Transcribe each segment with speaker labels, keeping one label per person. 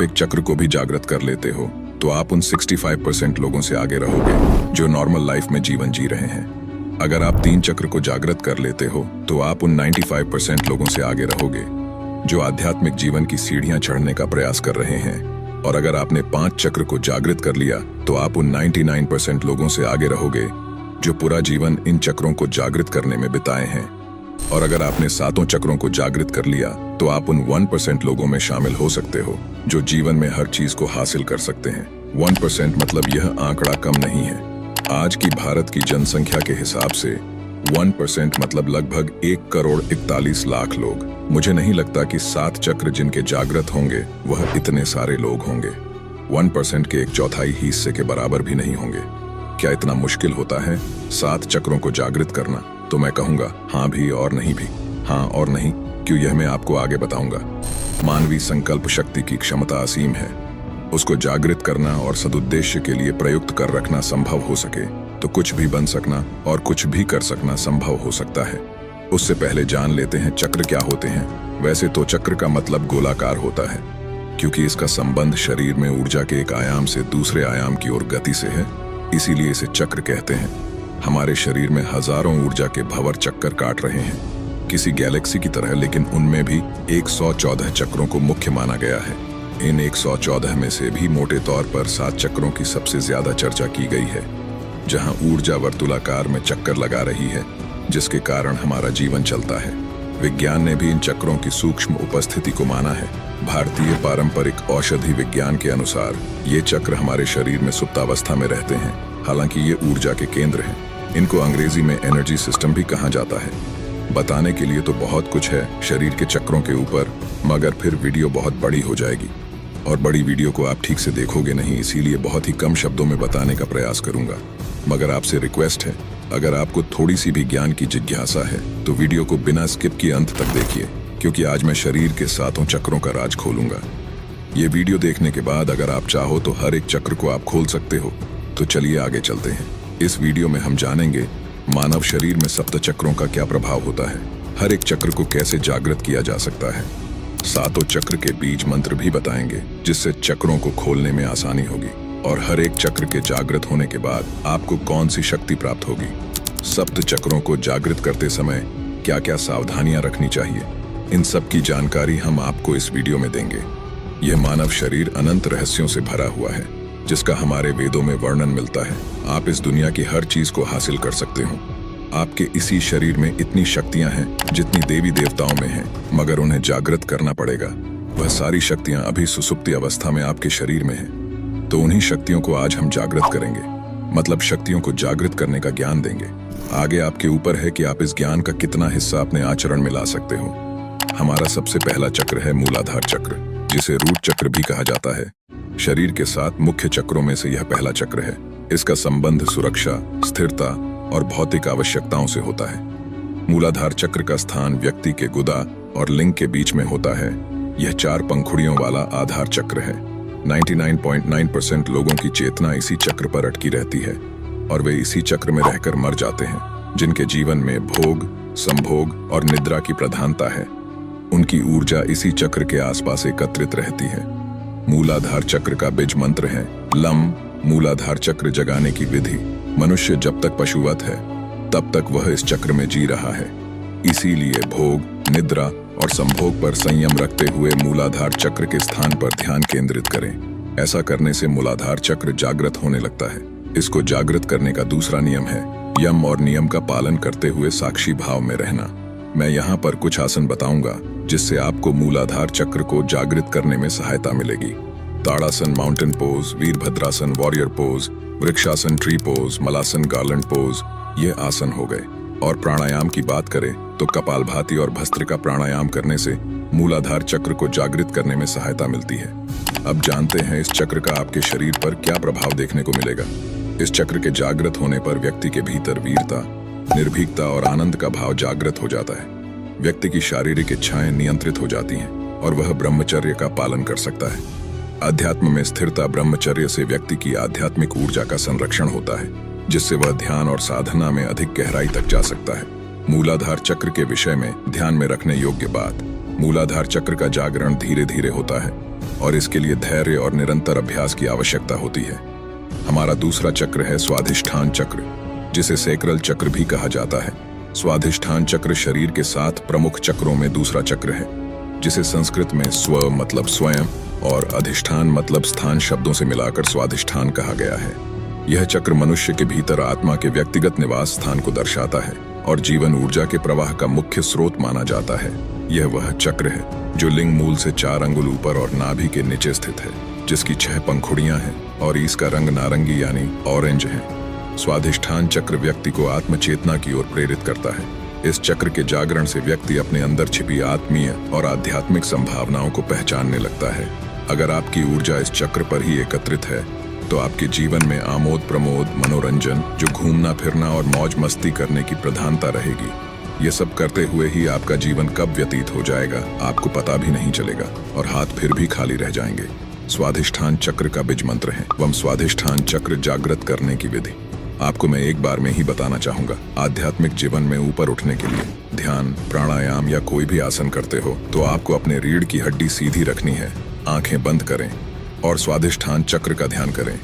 Speaker 1: आध्यात्मिक चक्र को भी जागृत कर लेते हो तो आप उन 65% लोगों से आगे रहोगे जो नॉर्मल लाइफ में जीवन जी रहे हैं। अगर आप 3 चक्र को जागृत कर लेते हो तो आप उन 95% लोगों से आगे रहोगे जो आध्यात्मिक जीवन की सीढ़ियां चढ़ने का प्रयास कर रहे हैं। और अगर आपने 5 चक्र को जागृत कर लिया तो आप उन 99% लोगों से आगे रहोगे जो पूरा जीवन इन चक्रों को जागृत करने में बिताए हैं। और अगर आपने 7 चक्रों को जागृत कर लिया तो आप उन 1% लोगों में शामिल हो सकते हो जो जीवन में हर चीज को हासिल कर सकते हैं। 1% मतलब यह आंकड़ा कम नहीं है। आज की भारत की जनसंख्या के हिसाब से 1% मतलब लगभग 1,41,00,000 लोग। मुझे नहीं लगता कि 7 चक्र जिनके जागृत होंगे वह इतने सारे लोग होंगे। 1% के 1/4 हिस्से के बराबर भी नहीं होंगे। क्या इतना मुश्किल होता है 7 चक्रों को जागृत करना? तो मैं कहूंगा हाँ भी और नहीं भी। हाँ और नहीं क्यों, यह मैं आपको आगे बताऊंगा। मानवीय संकल्प शक्ति की क्षमता असीम है। उसको जागृत करना और सदुद्देश्य के लिए प्रयुक्त कर रखना संभव हो सके तो कुछ भी बन सकना और कुछ भी कर सकना संभव हो सकता है। उससे पहले जान लेते हैं चक्र क्या होते हैं। वैसे तो चक्र का मतलब गोलाकार होता है क्योंकि इसका संबंध शरीर में ऊर्जा के एक आयाम से दूसरे आयाम की ओर गति से है, इसीलिए इसे चक्र कहते हैं। हमारे शरीर में हजारों ऊर्जा के भंवर चक्कर काट रहे हैं किसी गैलेक्सी की तरह, लेकिन उनमें भी 114 चक्रों को मुख्य माना गया है। इन 114 में से भी मोटे तौर पर 7 चक्रों की सबसे ज्यादा चर्चा की गई है, जहां ऊर्जा वर्तुलाकार में चक्कर लगा रही है जिसके कारण हमारा जीवन चलता है। विज्ञान ने भी इन चक्रों की सूक्ष्म उपस्थिति को माना है। भारतीय पारंपरिक औषधि विज्ञान के अनुसार ये चक्र हमारे शरीर में सुप्तावस्था में रहते हैं, हालांकि ये ऊर्जा के केंद्र हैं। इनको अंग्रेजी में एनर्जी सिस्टम भी कहा जाता है। बताने के लिए तो बहुत कुछ है शरीर के चक्रों के ऊपर, मगर फिर वीडियो बहुत बड़ी हो जाएगी और बड़ी वीडियो को आप ठीक से देखोगे नहीं, इसीलिए बहुत ही कम शब्दों में बताने का प्रयास करूंगा। मगर आपसे रिक्वेस्ट है, अगर आपको थोड़ी सी भी ज्ञान की जिज्ञासा है तो वीडियो को बिना स्किप किए अंत तक देखिए, क्योंकि आज मैं शरीर के 7 चक्रों का राज खोलूंगा। ये वीडियो देखने के बाद अगर आप चाहो तो हर एक चक्र को आप खोल सकते हो। तो चलिए आगे चलते हैं। इस वीडियो में हम जानेंगे मानव शरीर में 7 चक्रों का क्या प्रभाव होता है, हर एक चक्र को कैसे जागृत किया जा सकता है। 7 चक्र के बीज मंत्र भी बताएंगे जिससे चक्रों को खोलने में आसानी होगी, और हर एक चक्र के जागृत होने के बाद आपको कौन सी शक्ति प्राप्त होगी। 7 चक्रों को जागृत करते समय क्या क्या सावधानियां रखनी चाहिए, इन सब की जानकारी हम आपको इस वीडियो में देंगे। यह मानव शरीर अनंत रहस्यों से भरा हुआ है जिसका हमारे वेदों में वर्णन मिलता है। आप इस दुनिया की हर चीज को हासिल कर सकते हो। आपके इसी शरीर में इतनी शक्तियां हैं जितनी देवी देवताओं में हैं, मगर उन्हें जागृत करना पड़ेगा। वह सारी शक्तियां अभी सुसुप्ति अवस्था में आपके शरीर में हैं। तो उन्हीं शक्तियों को आज हम जागृत करेंगे, मतलब शक्तियों को जागृत करने का ज्ञान देंगे। आगे आपके ऊपर है कि आप इस ज्ञान का कितना हिस्सा अपने आचरण में ला सकते हो। हमारा सबसे पहला चक्र है मूलाधार चक्र, जिसे रूट चक्र भी कहा जाता है। शरीर के 7 मुख्य चक्रों में से यह पहला चक्र है। इसका संबंध सुरक्षा, स्थिरता और भौतिक आवश्यकताओं से होता है। मूलाधार चक्र का स्थान व्यक्ति के गुदा और लिंग के बीच में होता है। यह 4 पंखुड़ियों वाला आधार चक्र है। 99.9% लोगों की चेतना इसी चक्र पर अटकी रहती है और वे इसी चक्र में रहकर मर जाते हैं। जिनके जीवन में भोग, संभोग और निद्रा की प्रधानता है, उनकी ऊर्जा इसी चक्र के आसपास एकत्रित रहती है। मूलाधार चक्र का बीज मंत्र है लम। मूलाधार चक्र जगाने की विधि। मनुष्य जब तक पशुवत है तब तक वह इस चक्र में जी रहा है, इसीलिए भोग, निद्रा और संभोग पर संयम रखते हुए मूलाधार चक्र के स्थान पर ध्यान केंद्रित करें। ऐसा करने से मूलाधार चक्र जागृत होने लगता है। इसको जागृत करने का दूसरा नियम है यम और नियम का पालन करते हुए साक्षी भाव में रहना। मैं यहाँ पर कुछ आसन बताऊंगा जिससे आपको मूलाधार चक्र को जागृत करने में सहायता मिलेगी। Tadasana, mountain pose, Virabhadrasana, warrior pose, Vrikshasana, tree pose, Malasana, garland pose, ये आसन हो गए। और प्राणायाम की बात करें तो कपालभाति और भस्त्रिका प्राणायाम करने से मूलाधार चक्र को जागृत करने में सहायता मिलती है। अब जानते हैं इस चक्र का आपके शरीर पर क्या प्रभाव देखने को मिलेगा। इस चक्र के जागृत होने पर व्यक्ति के भीतर वीरता, निर्भीकता और आनंद का भाव जागृत हो जाता है। व्यक्ति की शारीरिक इच्छाएं नियंत्रित हो जाती हैं और वह ब्रह्मचर्य का पालन कर सकता है। अध्यात्म में स्थिरता, ब्रह्मचर्य से व्यक्ति की आध्यात्मिक ऊर्जा का संरक्षण होता है, जिससे वह ध्यान और साधना में अधिक गहराई तक जा सकता है। मूलाधार चक्र के विषय में ध्यान में रखने योग्य बात, मूलाधार चक्र का जागरण धीरे धीरे होता है। और इसके लिए धैर्य और निरंतर अभ्यास की आवश्यकता होती है। हमारा दूसरा चक्र है स्वाधिष्ठान चक्र, जिसे सैक्रल चक्र भी कहा जाता है। स्वाधिष्ठान चक्र शरीर के 7 प्रमुख चक्रों में दूसरा चक्र है, जिसे संस्कृत में स्व मतलब स्वयं और अधिष्ठान मतलब स्थान शब्दों से मिलाकर स्वाधिष्ठान कहा गया है। यह चक्र मनुष्य के भीतर आत्मा के व्यक्तिगत निवास स्थान को दर्शाता है और जीवन ऊर्जा के प्रवाह का मुख्य स्रोत माना जाता है। यह वह चक्र है जो लिंग मूल से 4 अंगुल ऊपर और नाभि के नीचे स्थित है, जिसकी 6 पंखुड़ियां हैं और इसका रंग नारंगी यानी ऑरेंज है। स्वाधिष्ठान चक्र व्यक्ति को आत्मचेतना की ओर प्रेरित करता है। इस चक्र के जागरण से व्यक्ति अपने अंदर छिपी आत्मीय और आध्यात्मिक संभावनाओं को पहचानने लगता है। अगर आपकी ऊर्जा इस चक्र पर ही एकत्रित है तो आपके जीवन में आमोद प्रमोद, मनोरंजन, जो घूमना फिरना और मौज मस्ती करने की प्रधानता रहेगी। ये सब करते हुए ही आपका जीवन कब व्यतीत हो जाएगा आपको पता भी नहीं चलेगा और हाथ फिर भी खाली रह जाएंगे। स्वाधिष्ठान चक्र का बीज मंत्र है वम स्वाधिष्ठान चक्र जागृत करने की विधि आपको मैं एक बार में ही बताना चाहूंगा। आध्यात्मिक जीवन में ऊपर उठने के लिए ध्यान, प्राणायाम या कोई भी आसन करते हो तो आपको अपने रीढ़ की हड्डी सीधी रखनी है, आंखें बंद करें और स्वाधिष्ठान चक्र का ध्यान करें,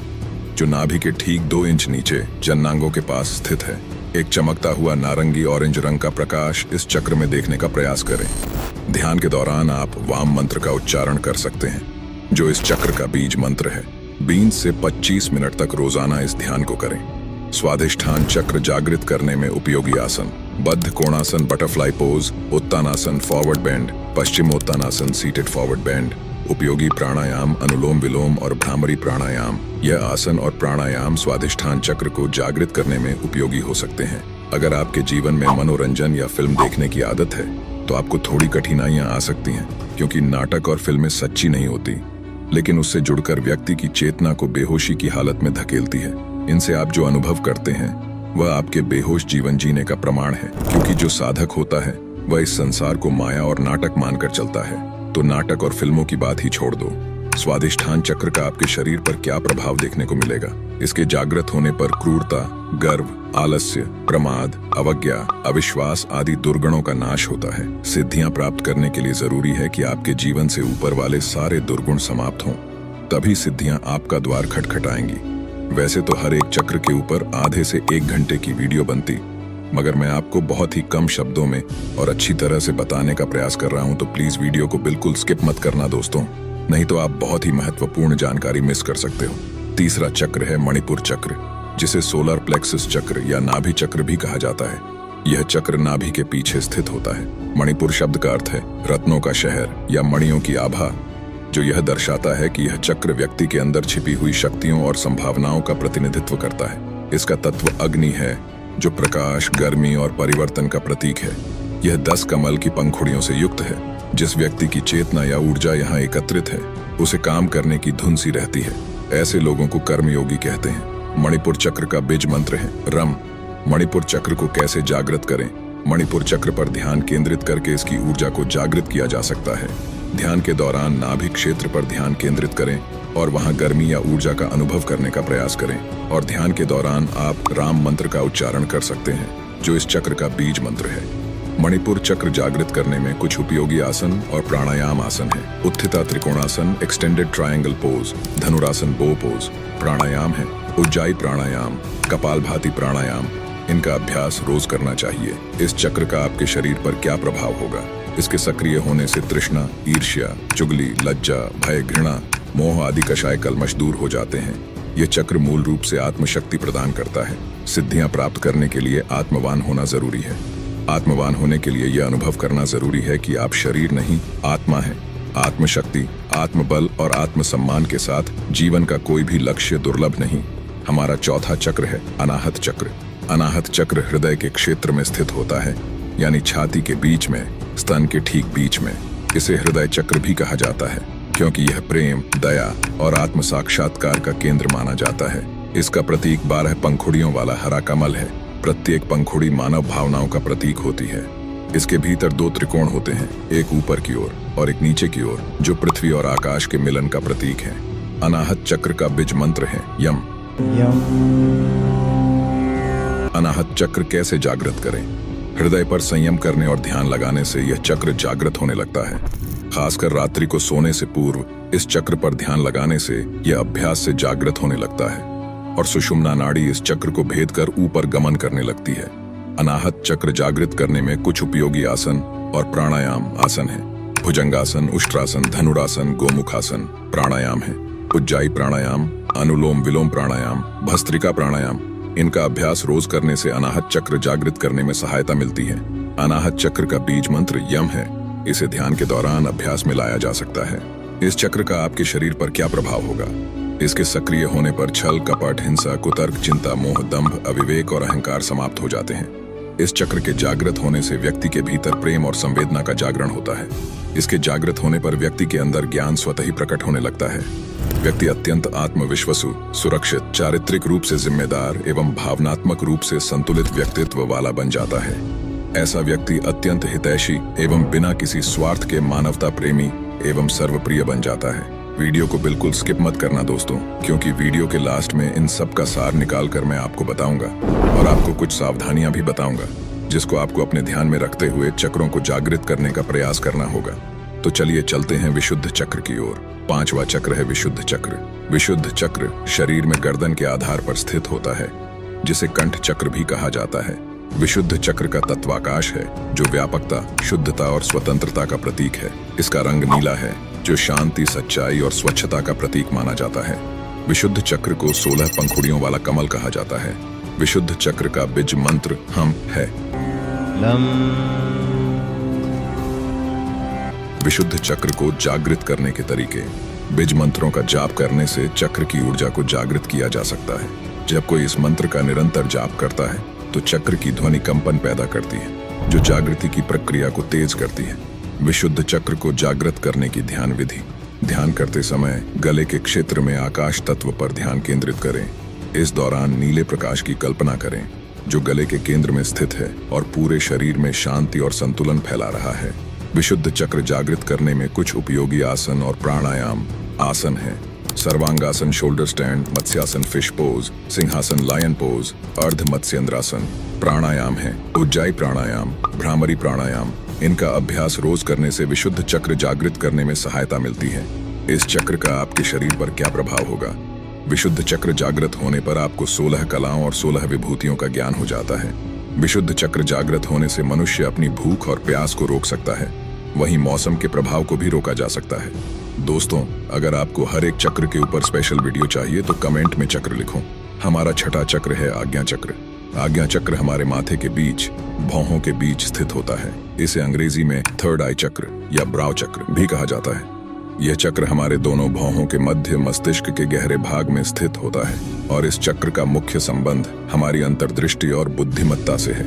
Speaker 1: जो नाभि के ठीक 2 इंच नीचे जननांगों के पास स्थित है। एक चमकता हुआ नारंगी ऑरेंज रंग का प्रकाश इस चक्र में देखने का प्रयास करें। ध्यान के दौरान आप वाम मंत्र का उच्चारण कर सकते हैं, जो इस चक्र का बीज मंत्र है। 20 से 25 मिनट तक रोजाना इस ध्यान को करें। स्वाधिष्ठान चक्र जागृत करने में उपयोगी आसन: बद्ध कोणासन butterfly pose, Uttanasana forward bend, Paschimottanasana seated forward bend. उपयोगी प्राणायाम अनुलोम विलोम और भ्रामरी प्राणायाम। यह आसन और प्राणायाम स्वाधिष्ठान चक्र को जागृत करने में उपयोगी हो सकते हैं। अगर आपके जीवन में मनोरंजन या फिल्म देखने की आदत है तो आपको थोड़ी कठिनाइयां आ सकती हैं, क्योंकि नाटक और फिल्में सच्ची नहीं होती, लेकिन उससे जुड़कर व्यक्ति की चेतना को बेहोशी की हालत में धकेलती है। इनसे आप जो अनुभव करते हैं वह आपके बेहोश जीवन जीने का प्रमाण है, क्योंकि जो साधक होता है वह इस संसार को माया और नाटक मानकर चलता है। तो नाटक और फिल्मों की बात ही छोड़ दो। स्वाधिष्ठान चक्र का आपके शरीर पर क्या प्रभाव देखने को मिलेगा? इसके जागृत होने पर क्रूरता, गर्व, आलस्य, प्रमाद, अवज्ञा, अविश्वास आदि दुर्गुणों का नाश होता है। सिद्धियां प्राप्त करने के लिए जरूरी है कि आपके जीवन से ऊपर वाले सारे दुर्गुण समाप्त हों, तभी सिद्धियां आपका द्वार खटखटाएंगी। वैसे तो हर एक चक्र के ऊपर आधे से 1 घंटे की वीडियो बनती, मगर मैं आपको बहुत ही कम शब्दों में और अच्छी तरह से बताने का प्रयास कर रहा हूं, तो प्लीज वीडियो को बिल्कुल स्किप मत करना दोस्तों, नहीं तो आप बहुत ही महत्वपूर्ण जानकारी मिस कर सकते हो। तीसरा चक्र है मणिपुर चक्र, जिसे सोलर प्लेक्सस चक्र या नाभि चक्र भी कहा जाता है। यह चक्र नाभि के पीछे स्थित होता है। मणिपुर शब्द का अर्थ है रत्नों का शहर या मणियों की आभा, जो यह दर्शाता है कि यह चक्र व्यक्ति के अंदर छिपी हुई शक्तियों और संभावनाओं का प्रतिनिधित्व करता है। इसका तत्व अग्नि है, जो प्रकाश, गर्मी और परिवर्तन का प्रतीक है। यह 10 कमल की पंखुड़ियों से युक्त है। जिस व्यक्ति की चेतना या ऊर्जा यहाँ एकत्रित है उसे काम करने की धुन सी रहती है। ऐसे लोगों को कर्मयोगी कहते हैं। मणिपुर चक्र का बीज मंत्र है रम। मणिपुर चक्र को कैसे जागृत करें? मणिपुर चक्र पर ध्यान केंद्रित करके इसकी ऊर्जा को जागृत किया जा सकता है। ध्यान के दौरान नाभि क्षेत्र पर ध्यान केंद्रित करें और वहां गर्मी या ऊर्जा का अनुभव करने का प्रयास करें। और ध्यान के दौरान आप राम मंत्र का उच्चारण कर सकते हैं, जो इस चक्र का बीज मंत्र है। मणिपुर चक्र जागृत करने में कुछ उपयोगी आसन और प्राणायाम आसन है। उत्थिता त्रिकोणासन, एक्सटेंडेड ट्रायंगल पोज, धनुरासन बो पोज। प्राणायाम है उज्जाई प्राणायाम, कपालभाति प्राणायाम। इनका अभ्यास रोज करना चाहिए। इस चक्र का आपके शरीर पर क्या प्रभाव होगा? इसके सक्रिय होने से तृष्णा, ईर्ष्या, चुगली, लज्जा, भय, घृणा, मोह आदि कषाय कल्मश दूर हो जाते हैं। यह चक्र मूल रूप से आत्मशक्ति प्रदान करता है। सिद्धियां प्राप्त करने के लिए आत्मवान होना जरूरी है। आत्मवान होने के लिए यह अनुभव करना जरूरी है कि आप शरीर नहीं, आत्मा है। आत्मशक्ति, आत्मबल और आत्मसम्मान के साथ जीवन का कोई भी लक्ष्य दुर्लभ नहीं। हमारा चौथा चक्र है अनाहत चक्र। अनाहत चक्र हृदय के क्षेत्र में स्थित होता है, यानी छाती के बीच में, स्तन के ठीक बीच में। इसे हृदय चक्र भी कहा जाता है, क्योंकि यह प्रेम, दया और आत्म साक्षात्कार का केंद्र माना जाता है। इसका प्रतीक 12 पंखुड़ियों वाला हरा कमल है। प्रत्येक पंखुड़ी मानव भावनाओं का प्रतीक होती है। इसके भीतर 2 त्रिकोण होते हैं, एक ऊपर की ओर और एक नीचे की ओर, जो पृथ्वी और आकाश के मिलन का प्रतीक है। अनाहत चक्र का बीज मंत्र है यम। अनाहत चक्र कैसे जागृत करें? हृदय पर संयम करने और ध्यान लगाने से यह चक्र जागृत होने लगता है। खासकर रात्रि को सोने से पूर्व इस चक्र पर ध्यान लगाने से यह अभ्यास से जागृत होने लगता है और सुषुम्ना नाड़ी इस चक्र को भेद कर ऊपर गमन करने लगती है। अनाहत चक्र जागृत करने में कुछ उपयोगी आसन और प्राणायाम आसन है। भुजंगासन, उष्ट्रासन, धनुरासन, गोमुखासन प्राणायाम है। उज्जाई प्राणायाम, अनुलोम विलोम प्राणायाम, भस्त्रिका प्राणायाम, इनका अभ्यास रोज करने से अनाहत चक्र जागृत करने में सहायता मिलती है। अनाहत चक्र का बीज मंत्र यम है। इसे ध्यान के दौरान अभ्यास में लाया जा सकता है। इस चक्र का आपके शरीर पर क्या प्रभाव होगा? इसके सक्रिय होने पर छल, कपट, हिंसा, कुतर्क, चिंता, मोह, दंभ, अविवेक और अहंकार समाप्त हो जाते हैं। इस चक्र के जागृत होने से व्यक्ति के भीतर प्रेम और संवेदना का जागरण होता है। इसके जागृत होने पर व्यक्ति के अंदर ज्ञान स्वतः ही प्रकट होने लगता है। व्यक्ति अत्यंत आत्मविश्वासु, सुरक्षित, चारित्रिक रूप से जिम्मेदार एवं भावनात्मक रूप से संतुलित व्यक्तित्व वाला बन जाता है। ऐसा व्यक्ति अत्यंत हितैषी एवं बिना किसी स्वार्थ के मानवता प्रेमी एवं सर्वप्रिय बन जाता है। वीडियो को बिल्कुल स्किप मत करना दोस्तों, क्योंकि वीडियो के लास्ट में इन सब का सार निकाल कर मैं आपको बताऊंगा और आपको कुछ सावधानियां भी बताऊंगा जिसको आपको अपने ध्यान में रखते हुए चक्रों को जागृत करने का प्रयास करना होगा। तो चलिए चलते हैं विशुद्ध चक्र की ओर। 5वां चक्र है विशुद्ध चक्र। विशुद्ध चक्र शरीर में गर्दन के आधार पर स्थित होता है, जिसे कंठ चक्र भी कहा जाता है। विशुद्ध चक्र का तत्वाकाश है, जो व्यापकता, शुद्धता और स्वतंत्रता का प्रतीक है। इसका रंग नीला है, जो शांति, सच्चाई और स्वच्छता का प्रतीक माना जाता है। विशुद्ध चक्र को 16 पंखुड़ियों वाला कमल कहा जाता है। विशुद्ध चक्र का बीज मंत्र हम है। विशुद्ध चक्र को जागृत करने के तरीके। बीज मंत्रों का जाप करने से चक्र की ऊर्जा को जागृत किया जा सकता है। जब कोई इस मंत्र का निरंतर जाप करता है तो चक्र की ध्वनि कंपन पैदा करती है, जो जागृति की प्रक्रिया को तेज करती है। विशुद्ध चक्र को जागृत करने की ध्यान विधि। ध्यान करते समय गले के क्षेत्र में आकाश तत्व पर ध्यान केंद्रित करें। इस दौरान नीले प्रकाश की कल्पना करें, जो गले के केंद्र में स्थित है और पूरे शरीर में शांति और संतुलन फैला रहा है। विशुद्ध चक्र जागृत करने में कुछ उपयोगी आसन और प्राणायाम आसन है। Sarvangasana, shoulder stand, matsyasana, fish pose, सिंहासन, लायन पोज, अर्ध मत्स्येंद्रासन प्राणायाम है। उज्जाई प्राणायाम, भ्रामरी प्राणायाम, इनका अभ्यास रोज करने से विशुद्ध चक्र जागृत करने में सहायता मिलती है। इस चक्र का आपके शरीर पर क्या प्रभाव होगा? विशुद्ध चक्र जागृत होने पर आपको 16 कलाओं और 16 विभूतियों का ज्ञान हो जाता है। विशुद्ध चक्र जागृत होने से मनुष्य अपनी भूख और प्यास को रोक सकता है, वहीं मौसम के प्रभाव को भी रोका जा सकता है। दोस्तों, अगर आपको हर एक चक्र के ऊपर स्पेशल वीडियो चाहिए तो कमेंट में चक्र लिखो। हमारा छठा चक्र है आज्ञा चक्र। आज्ञा चक्र हमारे माथे के बीच, भौहों के बीच स्थित होता है। इसे अंग्रेजी में थर्ड आई चक्र या ब्राउ चक्र भी कहा जाता है। यह चक्र हमारे दोनों भौहों के मध्य मस्तिष्क के गहरे भाग में स्थित होता है और इस चक्र का मुख्य संबंध हमारी अंतर्दृष्टि और बुद्धिमत्ता से है।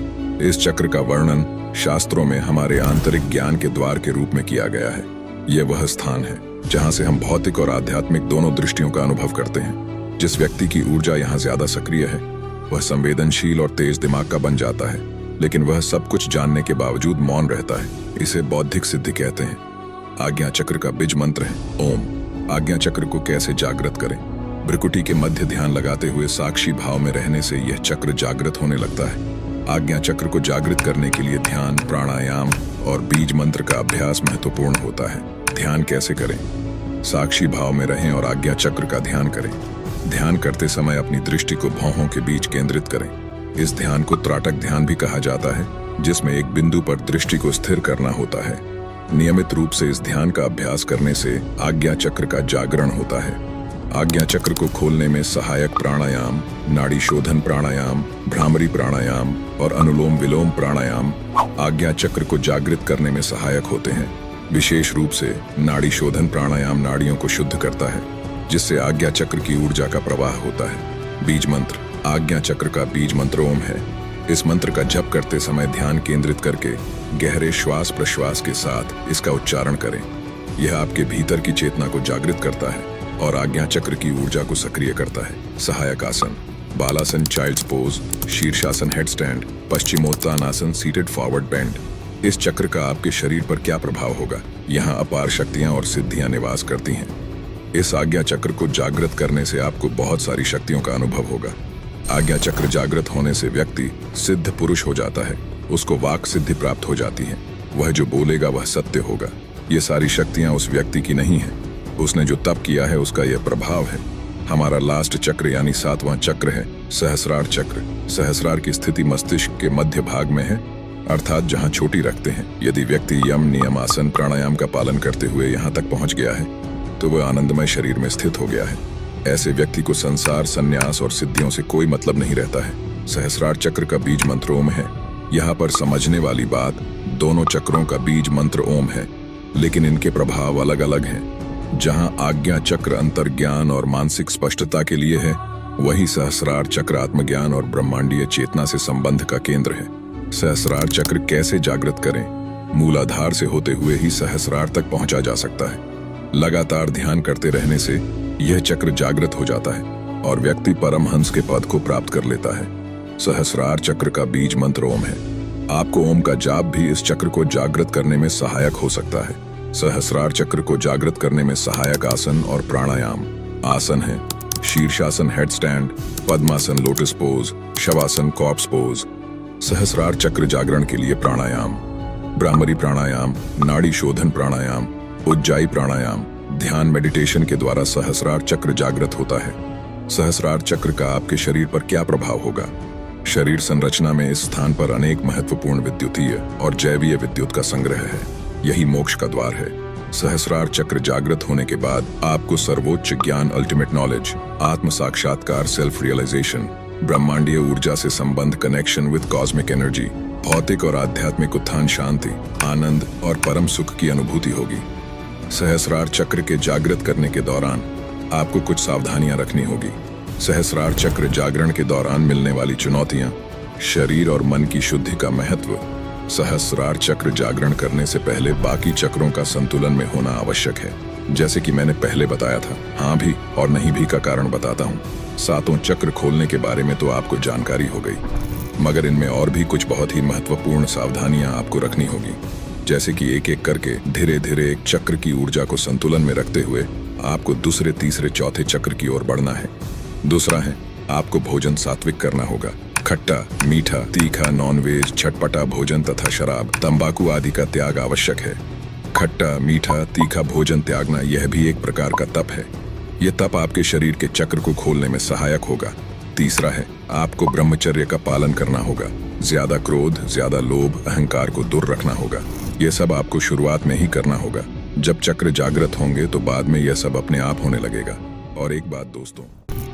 Speaker 1: इस चक्र का वर्णन शास्त्रों में हमारे आंतरिक ज्ञान के द्वार के रूप में किया गया है। यह वह स्थान है जहां से हम भौतिक और आध्यात्मिक दोनों दृष्टियों का अनुभव करते हैं। जिस व्यक्ति की ऊर्जा यहाँ ज्यादा सक्रिय है वह संवेदनशील और तेज दिमाग का बन जाता है, लेकिन वह सब कुछ जानने के बावजूद मौन रहता है। इसे बौद्धिक सिद्धि कहते हैं। आज्ञा चक्र का बीज मंत्र है ओम। आज्ञा चक्र को कैसे जागृत करें? भ्रुकुटी के मध्य ध्यान लगाते हुए साक्षी भाव में रहने से यह चक्र जागृत होने लगता है। आज्ञा चक्र को जागृत करने के लिए ध्यान, प्राणायाम और बीज मंत्र का अभ्यास महत्वपूर्ण होता है। ध्यान कैसे करें? साक्षी भाव में रहें और आज्ञा चक्र का ध्यान करें। ध्यान करते समय अपनी दृष्टि को भौहों के बीच केंद्रित करें। इस ध्यान को त्राटक ध्यान भी कहा जाता है, जिसमें एक बिंदु पर दृष्टि को स्थिर करना होता है। नियमित रूप से इस ध्यान का अभ्यास करने से आज्ञा चक्र का जागरण होता है। आज्ञा चक्र को खोलने में सहायक प्राणायाम, नाड़ी शोधन प्राणायाम, भ्रामरी प्राणायाम और अनुलोम विलोम प्राणायाम आज्ञा चक्र को जागृत करने में सहायक होते हैं। विशेष रूप से नाड़ी शोधन प्राणायाम नाड़ियों को शुद्ध करता है, जिससे आज्ञा चक्र की ऊर्जा का प्रवाह होता है। बीज मंत्र। आज्ञा चक्र का बीज मंत्र ओम है। इस मंत्र का जप करते समय ध्यान केंद्रित करके गहरे श्वास प्रश्वास के साथ इसका उच्चारण करें। यह आपके भीतर की चेतना को जागृत करता है और आज्ञा चक्र की ऊर्जा को सक्रिय करता है। सहायक आसन, बालासन चाइल्ड्स पोज, शीर्षासन head stand, Paschimottanasana seated forward bend. इस चक्र का आपके शरीर पर क्या प्रभाव होगा? यहाँ अपार शक्तियाँ और सिद्धियाँ निवास करती हैं। इस आज्ञा चक्र को जागृत करने से आपको बहुत सारी शक्तियों का अनुभव होगा। आज्ञा चक्र जागृत होने से व्यक्ति सिद्ध पुरुष हो जाता है। उसको वाक सिद्धि प्राप्त हो जाती है। वह जो बोलेगा वह सत्य होगा। ये सारी शक्तियां उस व्यक्ति की नहीं है, उसने जो तप किया है उसका यह प्रभाव है। हमारा लास्ट चक्र यानी 7वां चक्र है सहस्रार चक्र। सहस्रार की स्थिति मस्तिष्क के मध्य भाग में है, अर्थात जहां चोटी रखते हैं। यदि व्यक्ति यम, नियम, आसन, प्राणायाम का पालन करते हुए यहाँ तक पहुंच गया है तो वह आनंदमय शरीर में स्थित हो गया है। ऐसे व्यक्ति को संसार, संन्यास और सिद्धियों से कोई मतलब नहीं रहता है। सहस्रार चक्र का बीज मंत्र ओम है। यहाँ पर समझने वाली बात, दोनों चक्रों का बीज मंत्र ओम है, लेकिन इनके प्रभाव अलग अलग हैं। जहां आज्ञा चक्र अंतर्ज्ञान और मानसिक स्पष्टता के लिए है, वही सहस्रार चक्र आत्मज्ञान और ब्रह्मांडीय चेतना से संबंध का केंद्र है। सहस्रार चक्र कैसे जागृत करें? मूलाधार से होते हुए ही सहस्रार तक पहुंचा जा सकता है। लगातार ध्यान करते रहने से यह चक्र जागृत हो जाता है और व्यक्ति परमहंस के पद को प्राप्त कर लेता है। सहस्रार चक्र का बीज मंत्र ओम है। आपको ओम का जाप भी इस चक्र को जागृत करने में सहायक हो सकता है। सहस्रार चक्र को जागृत करने में सहायक आसन और प्राणायाम आसन है: Shirshasana head stand, Padmasana lotus pose, Shavasana corpse pose. Sahasrara chakra जागरण के लिए प्राणायाम: ब्राह्मरी प्राणायाम, नाड़ी शोधन प्राणायाम, उज्जाई प्राणायाम। ध्यान मेडिटेशन के द्वारा सहस्रार चक्र जागृत होता है। सहस्रार चक्र का आपके शरीर पर क्या प्रभाव होगा? शरीर संरचना में इस स्थान पर अनेक महत्वपूर्ण विद्युतीय और जैवीय विद्युत का संग्रह है। यही मोक्ष का द्वार है। सहस्रार चक्र जागृत होने के बाद आपको सर्वोच्च ज्ञान, अल्टीमेट नॉलेज, आत्म साक्षात्कार, सेल्फ रियलाइजेशन, ब्रह्मांडीय ऊर्जा से संबंध, कनेक्शन विद कॉस्मिक एनर्जी, भौतिक और आध्यात्मिक उत्थान, शांति, आनंद और परम सुख की अनुभूति होगी। सहस्रार चक्र के जागृत करने के दौरान आपको कुछ सावधानियां रखनी होगी। सहस्रार चक्र जागरण के दौरान मिलने वाली चुनौतियां, शरीर और मन की शुद्धि का महत्व। सहस्रार चक्र जागरण करने से पहले बाकी चक्रों का संतुलन में होना आवश्यक है, जैसे कि मैंने पहले बताया था। हाँ भी और नहीं भी का कारण बताता हूँ। 7वां चक्र खोलने के बारे में तो आपको जानकारी हो गई, मगर इनमें और भी कुछ बहुत ही महत्वपूर्ण सावधानियां आपको रखनी होगी। जैसे कि एक एक करके धीरे धीरे एक चक्र की ऊर्जा को संतुलन में रखते हुए आपको दूसरे, तीसरे, चौथे चक्र की ओर बढ़ना है। दूसरा है, आपको भोजन सात्विक करना होगा। खट्टा, मीठा, तीखा, नॉनवेज, चटपटा भोजन तथा शराब, तंबाकू आदि का त्याग आवश्यक है। खट्टा, मीठा, तीखा भोजन त्यागना यह भी एक प्रकार का तप है। यह तप आपके शरीर के चक्र को खोलने में सहायक होगा। तीसरा है, आपको ब्रह्मचर्य का पालन करना होगा। ज्यादा क्रोध, ज्यादा लोभ, अहंकार को दूर रखना होगा। यह सब आपको शुरुआत में ही करना होगा। जब चक्र जागृत होंगे तो बाद में यह सब अपने आप होने लगेगा। और एक बात दोस्तों,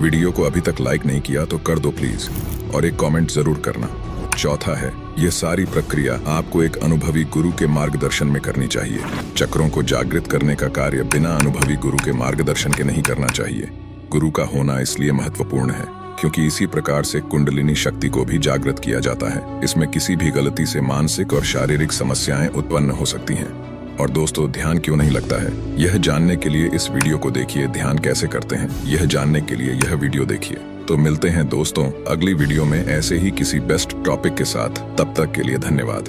Speaker 1: वीडियो को अभी तक लाइक नहीं किया तो कर दो प्लीज, और एक कमेंट जरूर करना। चौथा है, यह सारी प्रक्रिया आपको एक अनुभवी गुरु के मार्गदर्शन में करनी चाहिए। चक्रों को जागृत करने का कार्य बिना अनुभवी गुरु के मार्गदर्शन के नहीं करना चाहिए। गुरु का होना इसलिए महत्वपूर्ण है क्योंकि इसी प्रकार से कुंडलिनी शक्ति को भी जागृत किया जाता है। इसमें किसी भी गलती से मानसिक और शारीरिक समस्याएं उत्पन्न हो सकती हैं। और दोस्तों, ध्यान क्यों नहीं लगता है, यह जानने के लिए इस वीडियो को देखिए। ध्यान कैसे करते हैं यह जानने के लिए यह वीडियो देखिए। तो मिलते हैं दोस्तों अगली वीडियो में ऐसे ही किसी बेस्ट टॉपिक के साथ। तब तक के लिए धन्यवाद।